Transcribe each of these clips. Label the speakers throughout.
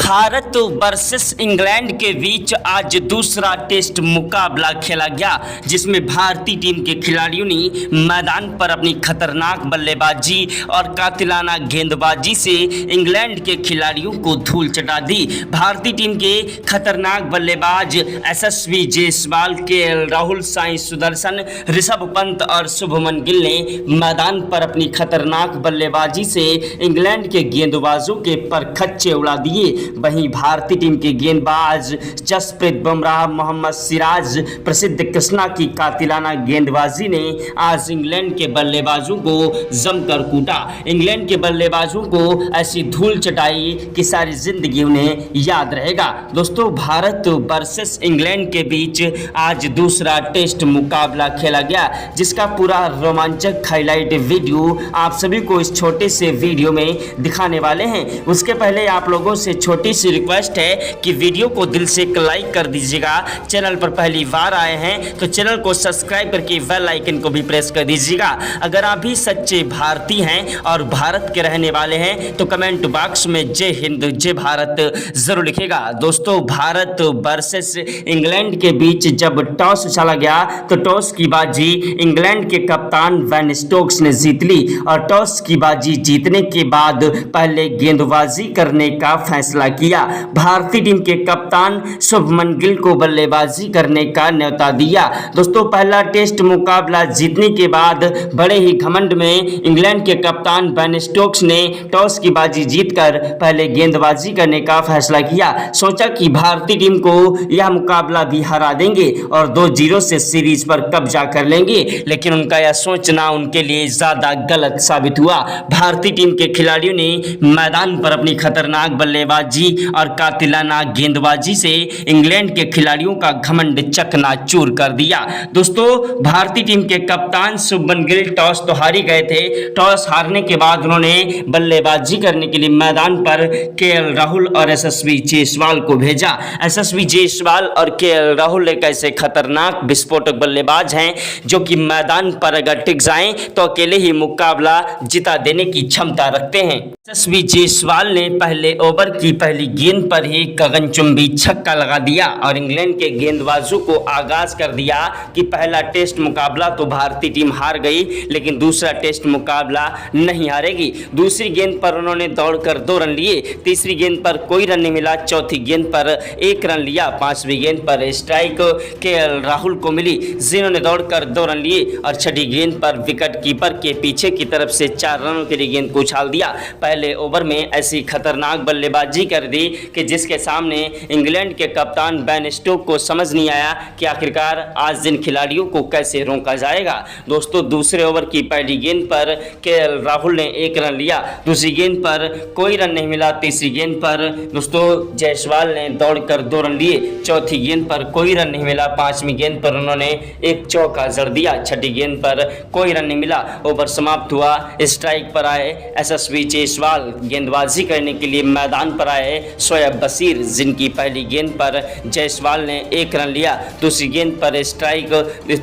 Speaker 1: Bharat versus England के बीच आज दूसरा टेस्ट मुकाबला खेला गया, जिसमें भारतीय टीम के खिलाड़ियों ने मैदान पर अपनी खतरनाक बल्लेबाजी और कातिलाना गेंदबाजी से इंग्लैंड के खिलाड़ियों को धूल चटा दी। भारतीय टीम के खतरनाक बल्लेबाज यशस्वी जायसवाल, केएल राहुल, साई सुदर्शन, ऋषभ पंत और शुभमन गिल ने मैदान पर अपनी खतरनाक बल्लेबाजी से इंग्लैंड के गेंदबाजों के परखच्चे उड़ा दिए। वहीं भारतीय टीम के गेंदबाज जसप्रीत बुमराह, मोहम्मद सिराज, प्रसिद्ध कृष्णा की कातिलाना गेंदबाजी ने आज इंग्लैंड के बल्लेबाजों को जमकर कूटा। इंग्लैंड के बल्लेबाजों को ऐसी धूल चटाई कि सारी जिंदगी उन्हें याद रहेगा। दोस्तों, भारत वर्सेस इंग्लैंड के बीच आज दूसरा टेस्ट मुकाबला खेला गया, जिसका पूरा रोमांचक हाईलाइट वीडियो आप सभी को इस छोटे से वीडियो में दिखाने वाले हैं। उसके पहले आप लोगों से छोटी सी रिक्वेस्ट है कि वीडियो को दिल से एक लाइक कर दीजिएगा। चैनल पर पहली बार आए हैं तो चैनल को सब्सक्राइब करके बेल आइकन को भी प्रेस कर दीजिएगा। अगर आप भी सच्चे भारतीय हैं और भारत के रहने वाले हैं तो कमेंट बॉक्स में जय हिंद जय भारत जरूर लिखेगा। दोस्तों, भारत वर्सेस इंग्लैंड के बीच जब टॉस उछाला गया तो टॉस की बाजी इंग्लैंड के कप्तान बेन स्टोक्स ने जीत ली और टॉस की बाजी जीतने के बाद पहले गेंदबाजी करने का फैसला किया। भारतीय टीम के कप्तान शुभमन गिल को बल्लेबाजी करने का न्योता दिया। दोस्तों, पहला टेस्ट मुकाबला जीतने के बाद बड़े ही घमंड में इंग्लैंड के कप्तान बेन स्टोक्स ने टॉस की बाजी जीतकर पहले गेंदबाजी करने का फैसला किया। सोचा कि भारतीय टीम को यह मुकाबला भी हरा देंगे और 2-0 से सीरीज पर कब्जा कर लेंगे, लेकिन उनका यह सोचना उनके लिए ज्यादा गलत साबित हुआ। भारतीय टीम के खिलाड़ियों ने मैदान पर अपनी खतरनाक बल्लेबाजी और कातिलाना गेंदबाजी से इंग्लैंड के खिलाड़ियों का घमंड चकनाचूर कर दिया। दोस्तों, भारतीय टीम के कप्तान शुभमन गिल टॉस तो हार ही गए थे। टॉस हारने के बाद उन्होंने बल्लेबाजी करने के लिए मैदान पर केएल राहुल और यशस्वी जायसवाल को भेजा। यशस्वी जायसवाल और केएल राहुल एक ऐसे खतरनाक विस्फोटक बल्लेबाज हैं जो कि मैदान पर अगर टिक जाएं तो अकेले ही मुकाबला जिता देने की क्षमता रखते हैं। यशस्वी जायसवाल ने पहले ओवर की पहली गेंद पर ही गगनचुंबी छक्का लगा दिया और इंग्लैंड के गेंदबाजों को आगाज कर दिया कि पहला टेस्ट मुकाबला तो भारतीय टीम हार गई, लेकिन दूसरा टेस्ट मुकाबला नहीं हारेगी। दूसरी गेंद पर उन्होंने दौड़कर 2 रन लिए, तीसरी गेंद पर कोई रन नहीं मिला, चौथी गेंद पर 1 रन लिया, 5वीं गेंद पर स्ट्राइक केएल राहुल को मिली जिन्होंने दौड़कर 2 रन लिए और छठी गेंद पर विकेट कीपर के पीछे की तरफ से 4 रनों के लिए गेंद को उछाल दिया। पहले ओवर में ऐसी खतरनाक बल्लेबाजी कर दी कि जिसके सामने इंग्लैंड के कप्तान बेन स्टोक्स को समझ नहीं आया कि आखिरकार आज इन खिलाड़ियों को कैसे रोका जाएगा। दोस्तों, दूसरे ओवर की पहली गेंद पर केएल राहुल ने 1 रन लिया, दूसरी गेंद पर कोई रन नहीं मिला, तीसरी गेंद पर दोस्तों जायसवाल ने दौड़कर 2 रन लिए, चौथी गेंद पर कोई रन नहीं मिला, 5वीं गेंद पर उन्होंने एक चौका जड़ दिया, छठी गेंद पर कोई रन नहीं मिला। ओवर समाप्त हुआ। स्ट्राइक पर आए यशस्वी जायसवाल, गेंदबाजी करने के लिए मैदान पर आए शोएब बशीर, जिनकी पहली गेंद पर जायसवाल ने 1 रन लिया, दूसरी गेंद पर स्ट्राइक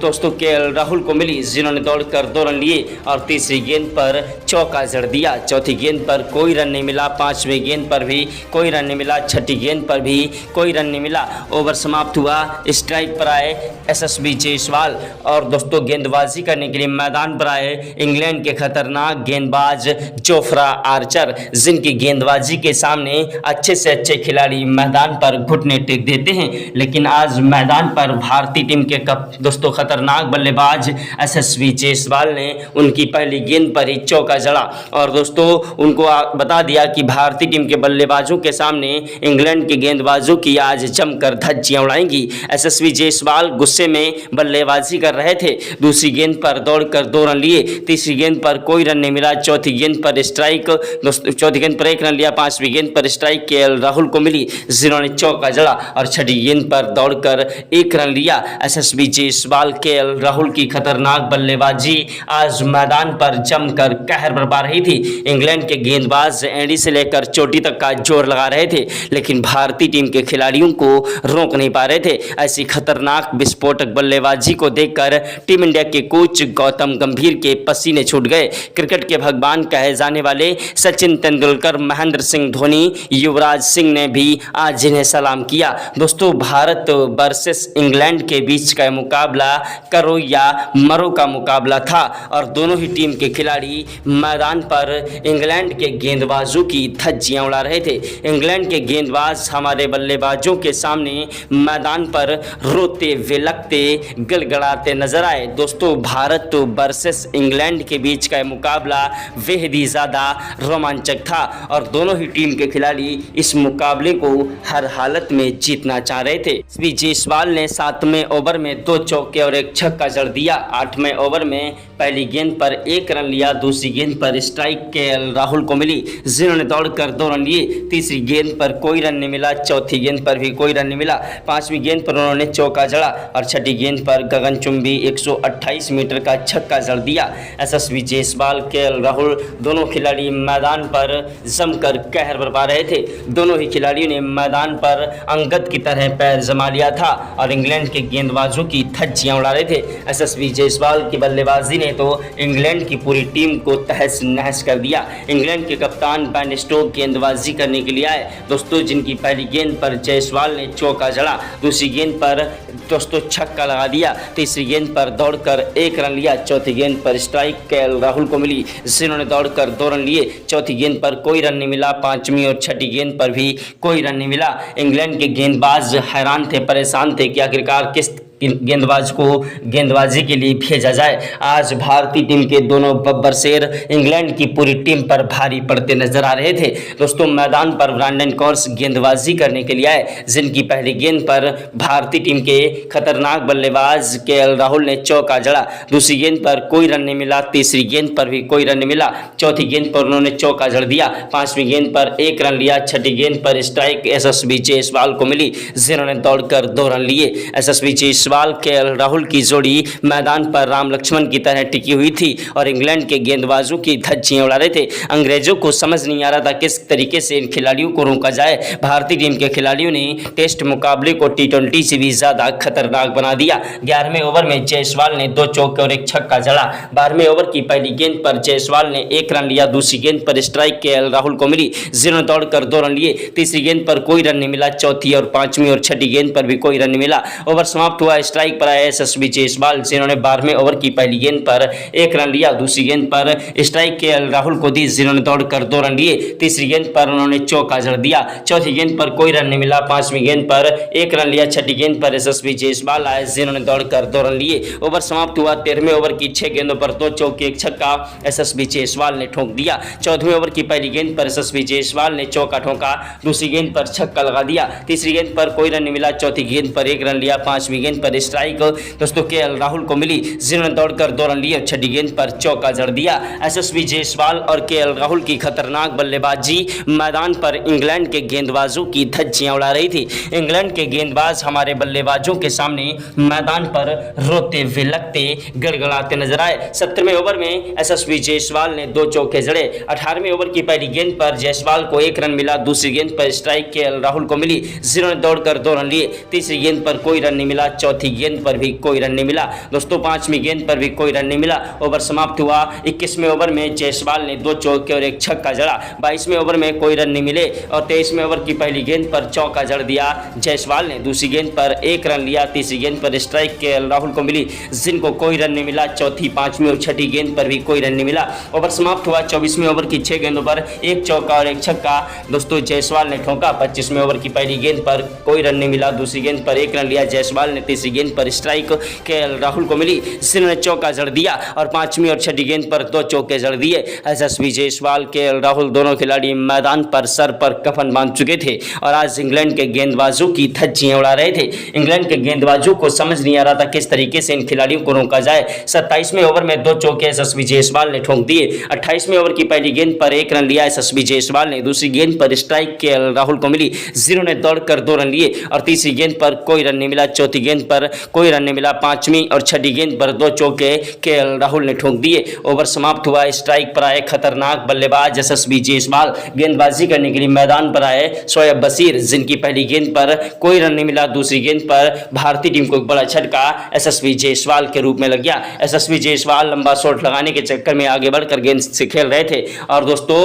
Speaker 1: दोस्तों केएल राहुल को मिली जिन्होंने दौड़कर 2 रन लिए और तीसरी गेंद पर चौका जड़ दिया, चौथी गेंद पर कोई रन नहीं मिला, 5वीं गेंद पर भी कोई रन नहीं मिला, छठी गेंद पर भी कोई रन नहीं मिला। ओवर समाप्त हुआ। स्ट्राइक पर आए यशस्वी जायसवाल और दोस्तों गेंदबाजी करने के लिए मैदान पर आए इंग्लैंड के खतरनाक गेंदबाज जोफ्रा आर्चर, जिनकी गेंदबाजी के सामने अच्छे से अच्छे खिलाड़ी मैदान पर घुटने टेक देते हैं, लेकिन आज मैदान पर भारतीय टीम के दोस्तों खतरनाक बल्लेबाज यशस्वी जायसवाल ने उनकी पहली गेंद पर ही चौका जड़ा और दोस्तों उनको बता दिया कि भारतीय टीम के बल्लेबाजों के सामने इंग्लैंड के गेंदबाजों की आज जमकर धज्जियां उड़ाएंगी। यशस्वी जायसवाल गुस्से में बल्लेबाजी कर रहे थे, दूसरी गेंद पर दौड़कर 2 रन लिए, तीसरी गेंद पर कोई रन नहीं मिला, चौथी गेंद पर स्ट्राइक दोस्तों चौथी गेंद पर 1 रन लिया, 5वीं गेंद पर स्ट्राइक केएल राहुल को मिली जिन्होंने चौका जड़ा और छठी गेंद पर दौड़कर 1 रन लिया। यशस्वी जायसवाल, केएल राहुल की खतरनाक बल्लेबाजी आज मैदान पर जमकर कहर बरपा रही थी। इंग्लैंड के गेंदबाज एंडी से लेकर चोटी तक का जोर लगा रहे थे, लेकिन भारतीय टीम के खिलाड़ियों को रोक नहीं पा रहे थे। ऐसी खतरनाक विस्फोटक बल्लेबाजी को देखकर टीम इंडिया के कोच गौतम गंभीर के पसीने छूट गए। क्रिकेट के भगवान कहे जाने वाले सचिन तेंदुलकर, महेंद्र सिंह धोनी, युवराज सिंह ने भी आज इन्हें सलाम किया। दोस्तों, भारत वर्सेस इंग्लैंड के बीच का मुकाबला करो या मरो का मुकाबला था और दोनों ही टीम के खिलाड़ी मैदान पर इंग्लैंड के गेंदबाजों की धज्जियां उड़ा रहे थे। इंग्लैंड के गेंदबाज हमारे बल्लेबाजों के सामने मैदान पर रोते विलखते गिड़गिड़ाते नजर आए। दोस्तों, भारत वर्सेस इंग्लैंड के बीच का मुकाबला बेहद ही ज़्यादा रोमांचक था और दोनों ही टीम के खिलाड़ी इस मुकाबले को हर हालत में जीतना चाह रहे थे। यशस्वी जायसवाल ने 7वें ओवर में 2 चौके और 1 छक्का जड़ दिया। 8वें ओवर में पहली गेंद पर 1 रन लिया। दूसरी गेंद पर स्ट्राइक केएल राहुल को मिली, जिन्होंने दौड़कर 2 रन लिए। तीसरी गेंद पर कोई रन नहीं मिला। चौथी गेंद पर भी कोई रन नहीं मिला। 5वीं गेंद पर उन्होंने चौका जड़ा और छठी गेंद पर गगनचुंबी 128 मीटर का छक्का जड़ दिया। यशस्वी जायसवाल, केएल राहुल दोनों खिलाड़ी मैदान पर जमकर कहर बरपा रहे थे। दोनों ही खिलाड़ियों ने मैदान पर अंगद की तरह पैर जमा लिया था और इंग्लैंड के गेंदबाजों की धज्जियां उड़ा रहे थे। यशस्वी जायसवाल की बल्लेबाजी ने तो इंग्लैंड की पूरी टीम को तहस नहस कर दिया। इंग्लैंड के कप्तान बेन स्टोक्स गेंदबाजी करने के लिए आए। दोस्तों, जिनकी पहली गेंद पर जायसवाल ने चौका जड़ा, दूसरी गेंद पर दोस्तों छक्का लगा दिया, तीसरी गेंद पर दौड़कर 1 रन लिया। चौथी गेंद पर स्ट्राइक केएल राहुल को मिली, जिन्होंने दौड़कर 2 रन लिए। चौथी गेंद पर कोई रन नहीं मिला। 5वीं और छठी गेंद पर भी कोई रन नहीं मिला। इंग्लैंड के गेंदबाज हैरान थे, परेशान थे कि आखिरकार किस गेंदबाज को गेंदबाजी के लिए भेजा जाए। आज भारतीय टीम के दोनों बब्बर शेर इंग्लैंड की पूरी टीम पर भारी पड़ते नजर आ रहे थे। दोस्तों, मैदान पर ब्रैंडन कॉर्स गेंदबाजी करने के लिए आए, जिनकी पहली गेंद पर भारतीय टीम के खतरनाक बल्लेबाज केएल राहुल ने चौका जड़ा। दूसरी गेंद पर कोई रन नहीं मिला। तीसरी गेंद पर भी कोई रन नहीं मिला। चौथी गेंद पर उन्होंने चौका जड़ दिया। 5वीं गेंद पर 1 रन लिया। छठी गेंद पर स्ट्राइक यशस्वी जायसवाल को मिली, जिन्होंने दौड़कर 2 रन लिए। यशस्वी जायसवाल केएल राहुल की जोड़ी मैदान पर राम लक्ष्मण की तरह टिकी हुई थी और इंग्लैंड के गेंदबाजों की धज्जियां उड़ा रहे थे। अंग्रेजों को समझ नहीं आ रहा था किस तरीके से इन खिलाड़ियों को रोका जाए। भारतीय टीम के खिलाड़ियों ने टेस्ट मुकाबले को T20 से भी ज्यादा खतरनाक बना दिया। 11वें ओवर में जायसवाल ने 2 चौके और 1 छक्का जड़ा। 12वें ओवर की पहली गेंद पर जायसवाल ने 1 रन लिया। दूसरी गेंद पर स्ट्राइक केएल राहुल को मिली, जिन्होंने दौड़कर 2 रन लिए। तीसरी गेंद पर कोई रन नहीं मिला। चौथी और 5वीं और छठी गेंद पर भी कोई रन नहीं मिला। ओवर समाप्त हुआ। स्ट्राइक पर आए यशस्वी जायसवाल, जिन्होंने 12वें ओवर की पहली गेंद पर 1 रन लिया। दूसरी गेंद पर स्ट्राइक केएल राहुल को दी, जिन्होंने दौड़कर 2 रन लिए। तीसरी गेंद पर उन्होंने चौका जड़ दिया। चौथी गेंद पर कोई रन नहीं मिला। 5वीं गेंद पर 1 रन लिया। छठी गेंद पर यशस्वी जायसवाल आए, जिन्होंने दौड़कर 2 रन लिए। ओवर समाप्त हुआ। 13वें ओवर की 6 गेंदों पर 2 चौके 1 छक्का यशस्वी जायसवाल ने ठोक दिया। 14वें ओवर की पहली गेंद पर यशस्वी जायसवाल ने चौका ठोका। दूसरी गेंद पर छक्का लगा दिया। तीसरी गेंद पर कोई रन नहीं मिला। चौथी गेंद पर 1 रन लिया। 5वीं गेंद पर स्ट्राइक दोस्तों केएल राहुल को मिली, जिन्होंने दौड़कर 2 रन लिए और छठी गेंद पर चौका जड़ दिया। यशस्वी जायसवाल और केएल राहुल की खतरनाक बल्लेबाजी मैदान पर इंग्लैंड के गेंदबाजों की धज्जियां उड़ा रही थी। इंग्लैंड के गेंदबाज हमारे बल्लेबाजों के सामने मैदान पर रोते विलखते गिड़गिड़ाते नजर आए। 17वें ओवर में यशस्वी जायसवाल ने 2 चौके जड़े। 18वें ओवर की पहली गेंद पर जायसवाल को 1 रन मिला। दूसरी गेंद पर स्ट्राइक केएल राहुल को मिली, जिन्होंने दौड़कर 2 रन लिए। तीसरी गेंद पर कोई रन नहीं मिला। चौथी गेंद पर भी कोई रन नहीं मिला। दोस्तों, 5वीं गेंद पर भी कोई रन नहीं मिला। ओवर समाप्त हुआ। 21वें ओवर में जायसवाल ने 2 चौके और 1 छक्का जड़ा। 22वें ओवर में कोई रन नहीं मिले और 23वें ओवर की पहली गेंद पर चौका जड़ दिया जायसवाल ने। दूसरी गेंद पर 1 रन लिया। तीसरी गेंद पर स्ट्राइक केएल राहुल को मिली, जिनको कोई रन नहीं मिला। चौथी, 5वीं और छठी गेंद पर भी कोई रन नहीं मिला। ओवर समाप्त हुआ। 24वें ओवर की 6 गेंदों पर 1 चौका और 1 छक्का दोस्तों जायसवाल ने ठोका। 25वें ओवर की पहली गेंद पर कोई रन नहीं मिला। दूसरी गेंद पर 1 रन लिया जायसवाल ने। तीसरी गेंद पर स्ट्राइक केएल राहुल को मिली, जिन्होंने चौका जड़ दिया और 5वीं और छठी गेंद पर 2 चौके जड़ दिए। यशस्वी जायसवाल, केएल राहुल दोनों खिलाड़ी मैदान पर सर पर कफन बांध चुके थे और आज इंग्लैंड के गेंदबाजों की धज्जियां उड़ा रहे थे। इंग्लैंड के गेंदबाजों को समझ नहीं आ रहा था किस तरीके से इन खिलाड़ियों को रोका जाए। 27वें ओवर में 2 चौके यशस्वी जायसवाल ने ठोक दिए। 28वें ओवर की पहली गेंद पर 1 रन लिया यशस्वी जायसवाल ने। दूसरी गेंद पर स्ट्राइक केएल राहुल को मिली, जिन्होंने दौड़कर 2 रन लिए और तीसरी गेंद पर कोई रन नहीं मिला। चौथी गेंद पर कोई रन नहीं मिला। 5वीं और छठी गेंद पर 2 चौके केएल राहुल ने ठोक दिए। ओवर समाप्त हुआ। स्ट्राइक पर आए खतरनाक बल्लेबाज यशस्वी जायसवाल, गेंदबाजी करने के लिए मैदान पर आए शोएब बशीर, जिनकी पहली गेंद पर कोई रन नहीं मिला। दूसरी गेंद पर भारतीय टीम को एक बड़ा झटका यशस्वी जायसवाल के रूप में लग गया। यशस्वी जायसवाल लंबा शॉट लगाने के चक्कर में आगे बढ़कर गेंद से खेल रहे थे और दोस्तों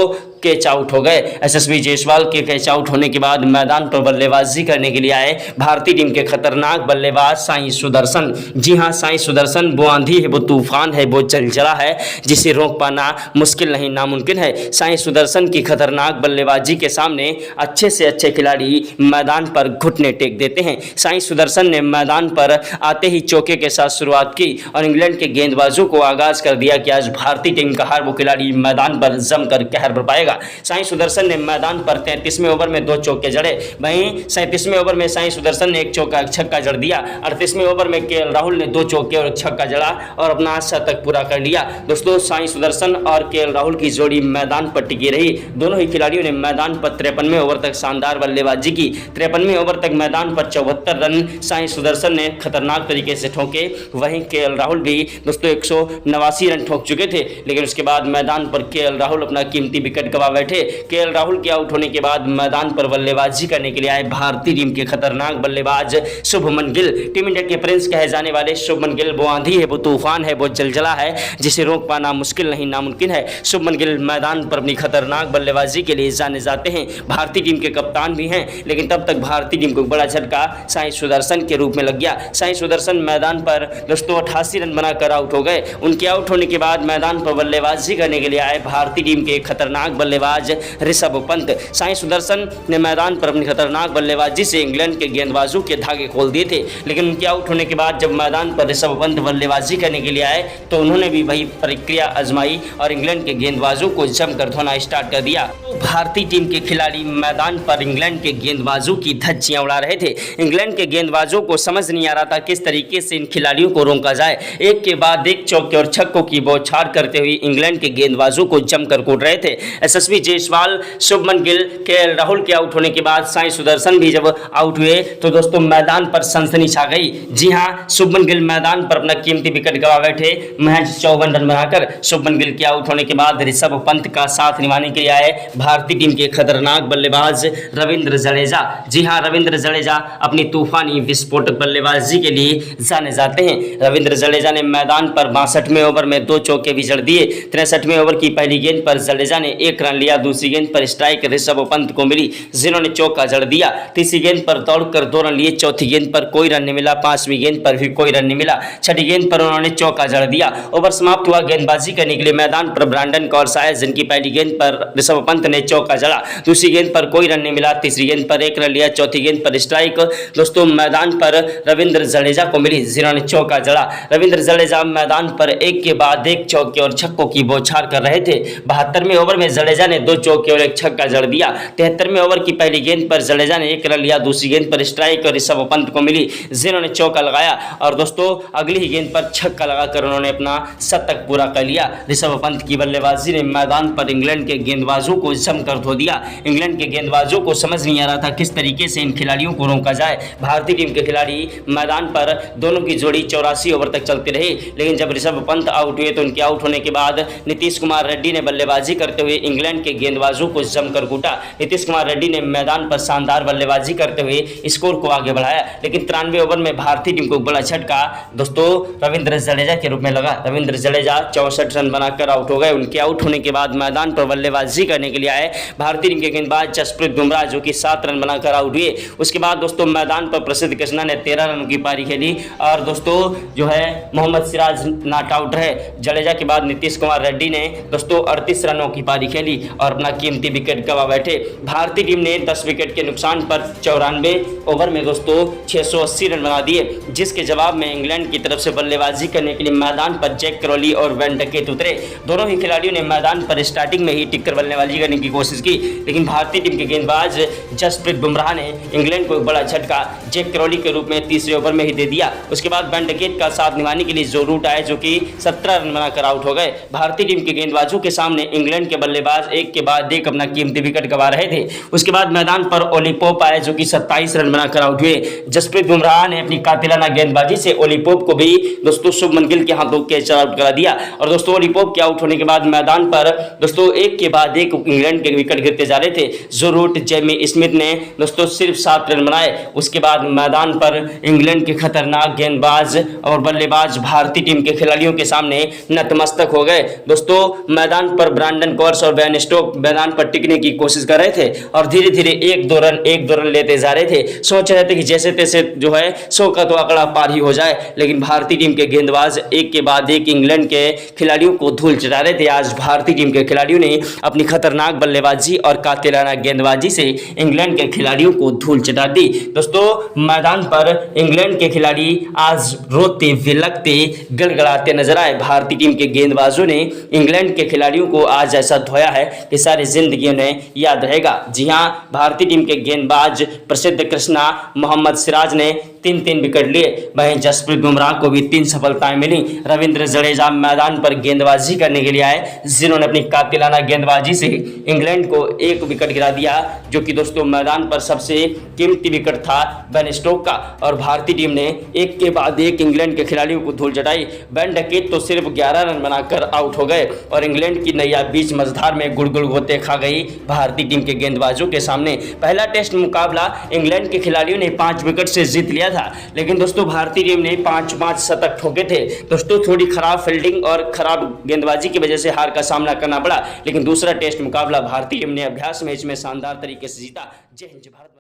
Speaker 1: कैच आउट हो गए। यशस्वी जायसवाल के कैच आउट होने के बाद मैदान पर बल्लेबाजी करने के लिए आए भारतीय टीम के खतरनाक बल्लेबाज साई सुदर्शन। जी हां, साई सुदर्शन वो आंधी है, वो तूफान है, वो चलचला है जिसे रोक पाना मुश्किल नहीं नामुमकिन है। साई सुदर्शन की खतरनाक बल्लेबाजी के सामने अच्छे से अच्छे खिलाड़ी मैदान पर घुटने टेक देते हैं। साई सुदर्शन ने मैदान पर आते ही चौके के साथ शुरुआत की और इंग्लैंड के गेंदबाजों को आगाज कर दिया कि आज भारतीय टीम का हर वो खिलाड़ी मैदान पर जमकर कहर बरपाएगा। साई सुदर्शन ने मैदान पर 33वें ओवर में 2 चौके जड़े। वहीं 37वें ओवर में साई सुदर्शन ने 1 चौका 1 छक्का जड़ दिया। 38वें ओवर में केएल राहुल ने 2 चौके और 1 छक्का जड़ा और अपना शतक पूरा कर लिया। दोस्तों, साई सुदर्शन और केएल राहुल की जोड़ी मैदान पर टिकी रही। दोनों ही खिलाड़ियों ने मैदान पर 53वें ओवर तक शानदार बल्लेबाजी की। 53वें ओवर तक मैदान पर 74 रन साई सुदर्शन ने खतरनाक तरीके से ठोके। वहीं केएल राहुल भी दोस्तों 189 रन ठोक चुके थे, लेकिन उसके बाद मैदान पर केएल राहुल अपना कीमती विकेट गंवा बैठे। केएल राहुल के आउट होने के बाद मैदान पर बल्लेबाजी करने के लिए आए भारतीय टीम के खतरनाक बल्लेबाज शुभमन गिल। टीम इंडिया के प्रिंस कहे जाने वाले शुभमन गिल वो आंधी है, वो तूफान है, वो जलजला है जिसे रोक पाना मुश्किल नहीं नामुमकिन है। शुभमन गिल मैदान पर अपनी खतरनाक बल्लेबाजी के लिए जाने जाते हैं। भारतीय टीम के कप्तान भी हैं, लेकिन तब तक भारतीय टीम को बड़ा झटका साई सुदर्शन के रूप में लग गया। साई सुदर्शन मैदान पर दोस्तों 88 रन बनाकर आउट हो गए। उनके आउट होने के बाद मैदान पर बल्लेबाजी करने के लिए आए भारतीय टीम के खतरनाक बल्लेबाज ऋषभ पंत। साई सुदर्शन ने मैदान पर अपनी खतरनाक बल्लेबाजी से इंग्लैंड के गेंदबाजों के धागे खोल दिए थे, लेकिन उनके आउट होने के बाद जब मैदान पर ऋषभ पंत बल्लेबाजी करने के लिए आए तो उन्होंने भी वही प्रक्रिया आजमाई और इंग्लैंड के गेंदबाजों को जमकर धोना स्टार्ट कर दिया। भारतीय टीम के खिलाड़ी मैदान पर इंग्लैंड के गेंदबाजों की धज्जियां उड़ा रहे थे। इंग्लैंड के गेंदबाजों को समझ नहीं आ रहा था किस तरीके से इन खिलाड़ियों को रोका जाए। एक के बाद एक चौके और छक्कों की बौछार करते हुए इंग्लैंड के गेंदबाजों को जमकर कूट रहे थे। यशस्वी जायसवाल, शुभमन गिल, केएल राहुल के आउट होने के बाद साई सुदर्शन भी जब आउट हुए तो दोस्तों मैदान पर सनसनी छा गई। जी हां, शुभमन गिल मैदान पर अपना कीमती विकेट गंवा बैठे महज 54 रन बनाकर। शुभमन गिल के आउट होने के बाद ऋषभ पंत का साथ निभाने के लिए आए भारतीय टीम के खतरनाक बल्लेबाज रविंद्र जडेजा। जी हां, रविंद्र जडेजा अपनी तूफानी विस्फोटक बल्लेबाजी के लिए जाने जाते हैं। रविंद्र जडेजा ने मैदान पर 62वें ओवर में 2 चौके भी जड़ दिए। 63वें ओवर की पहली गेंद पर जडेजा ने 1 रन लिया। दूसरी गेंद पर स्ट्राइक ऋषभ पंत को मिली, जिन्होंने चौका जड़ दिया। तीसरी गेंद पर दौड़कर 2 रन लिए। चौथी गेंद पर कोई रन नहीं मिला। 5वीं गेंद पर भी कोई रन नहीं मिला। छठी गेंद पर उन्होंने चौका जड़ दिया। ओवर समाप्त हुआ। गेंदबाजी करने के लिए मैदान पर ब्रांडन कौर आए, जिनकी पहली गेंद पर ऋषभ पंत ने चौका जड़ा। दूसरी गेंद पर कोई रन नहीं मिला। तीसरी गेंद पर 1 रन लिया। चौथी गेंद पर स्ट्राइक दोस्तों मैदान पर रविंद्र जडेजा को मिली, जिन्होंने चौका जड़ा। रविंद्र जडेजा मैदान पर एक के बाद एक चौके और छक्कों की बौछार कर रहे थे। 72वें ओवर में जडेजा ने 2 चौके और 1 छक्का जड़ दिया। 73वें ओवर की पहली गेंद पर जडेजा ने 1 रन लिया। दूसरी गेंद पर स्ट्राइक और ऋषभ पंत को मिली, जिन्होंने चौका लगाया और दोस्तों अगली ही गेंद पर छक्का लगाकर उन्होंने अपना शतक पूरा कर लिया। ऋषभ पंत की बल्लेबाजी ने मैदान पर इंग्लैंड के गेंदबाजों को जमकर धो दिया। इंग्लैंड के गेंदबाजों को समझ नहीं आ रहा था किस तरीके से इन खिलाड़ियों को रोका जाए। भारतीय टीम के खिलाड़ी मैदान पर दोनों की जोड़ी 84 ओवर तक चलती रही, लेकिन जब ऋषभ पंत आउट हुए तो उनके आउट होने के बाद नीतीश कुमार रेड्डी ने बल्लेबाजी करते हुए इंग्लैंड के गेंदबाजों को जमकर कूटा। नीतीश कुमार रेड्डी ने मैदान पर शानदार बल्लेबाजी करते हुए स्कोर को आगे बढ़ाया, लेकिन 93 ओवर में भारतीय टीम को बड़ा झटका दोस्तों रविंद्र जडेजा के रूप में लगा। रविंद्र जडेजा 64 रन बनाकर आउट हो गए। उनके आउट होने के बाद मैदान पर बल्लेबाजी करने के लिए आए भारतीय टीम के गेंदबाज जसप्रीत बुमराह, जो कि 7 रन बनाकर आउट हुए। उसके बाद दोस्तों मैदान पर प्रसिद्ध कृष्णा ने 13 रनों की पारी खेली और दोस्तों जो है मोहम्मद सिराज नॉट आउट रहे। जडेजा के बाद नीतीश कुमार रेड्डी ने दोस्तों 38 रनों की पारी खेली और अपना कीमती विकेट गंवा बैठे। भारतीय टीम ने 10 विकेट के नुकसान पर 94 ओवर में दोस्तों 680 रन बना दिए, जिसके जवाब में इंग्लैंड की तरफ से बल्लेबाजी करने के लिए मैदान पर जैक क्रॉली और वेन डकेट उतरे। दोनों ही खिलाड़ियों ने मैदान पर स्टार्टिंग में ही टिक्कर बल्लेबाजी करने की कोशिश की, लेकिन भारतीय टीम के गेंदबाज जसप्रीत बुमराह ने इंग्लैंड को एक बड़ा झटका जैक क्रॉली के रूप में तीसरे ओवर में ही दे दिया। उसके बाद वेन डकेट का साथ निभाने के लिए जो रूट आए, जो कि 17 रन बनाकर आउट हो गए। भारतीय टीम के गेंदबाजों के सामने इंग्लैंड के बल्लेबाज एक के बाद एक अपना कीमती विकेट गंवा रहे थे। उसके बाद मैदान पर ओली पोप आए, जो कि 27 रन बनाकर आउट हुए। जसप्रीत बुमराह ने अपनी कातिलाना गेंदबाजी से ओली पोप को भी दोस्तों शुभमन गिल के हाथों कैच आउट करा दिया और दोस्तों ओली पोप के आउट होने के बाद मैदान पर दोस्तों एक के बाद एक इंग्लैंड के विकेट गिरते जा रहे थे। जो रूट जेमी स्मिथ ने दोस्तों सिर्फ 7 रन बनाए। उसके बाद मैदान पर इंग्लैंड के खतरनाक गेंदबाज और बल्लेबाज भारतीय टीम के खिलाड़ियों के सामने नतमस्तक हो गए। दोस्तों मैदान पर ब्रांडन कौर और वेन बेन स्टोक मैदान पर टिकने की कोशिश कर रहे थे और धीरे धीरे एक दो रन लेते जा रहे थे। सोच रहे थे कि जैसे तैसे जो है 100 का तो आंकड़ा पार ही हो जाए, लेकिन भारतीय टीम के गेंदबाज एक के बाद एक इंग्लैंड के खिलाड़ियों को धूल चटा रहे थे। आज भारतीय टीम के खिलाड़ियों ने अपनी खतरनाक बल्लेबाजी और कातिलाना गेंदबाजी से इंग्लैंड के खिलाड़ियों को धूल चटा दी। दोस्तों, मैदान पर इंग्लैंड के खिलाड़ी आज रोते विलकते गड़गड़ाते नजर आए। भारतीय टीम के गेंदबाजों ने इंग्लैंड के खिलाड़ियों को आज ऐसा धोया है कि सारी जिंदगी उन्हें याद रहेगा। जी हां, भारतीय टीम के गेंदबाज प्रसिद्ध कृष्णा मोहम्मद सिराज ने 3 विकेट लिए। वहीं जसप्रीत बुमराह को भी 3 सफलताएं मिली। रविंद्र जडेजा मैदान पर गेंदबाजी करने के लिए आए, जिन्होंने अपनी कातिलाना गेंदबाजी से इंग्लैंड को 1 विकेट गिरा दिया, जो कि दोस्तों मैदान पर सबसे कीमती विकेट था बेन स्टोक का। और भारतीय टीम ने एक के बाद एक इंग्लैंड के खिलाड़ियों को धूल चटाई। बेन डकेट तो सिर्फ 11 रन बनाकर आउट हो गए और इंग्लैंड की नैया बीच मझधार में गुड़गुड़ होते खा गई भारतीय टीम के गेंदबाजों के सामने। पहला टेस्ट मुकाबला इंग्लैंड के खिलाड़ियों ने 5 विकेट से जीत लिया था, लेकिन दोस्तों भारतीय टीम ने 5 शतक ठोके थे। दोस्तों, थोड़ी खराब फील्डिंग और खराब गेंदबाजी की वजह से हार का सामना करना पड़ा, लेकिन दूसरा टेस्ट मुकाबला भारतीय टीम ने अभ्यास मैच में शानदार तरीके से जीता। जय हिंद, जय भारत।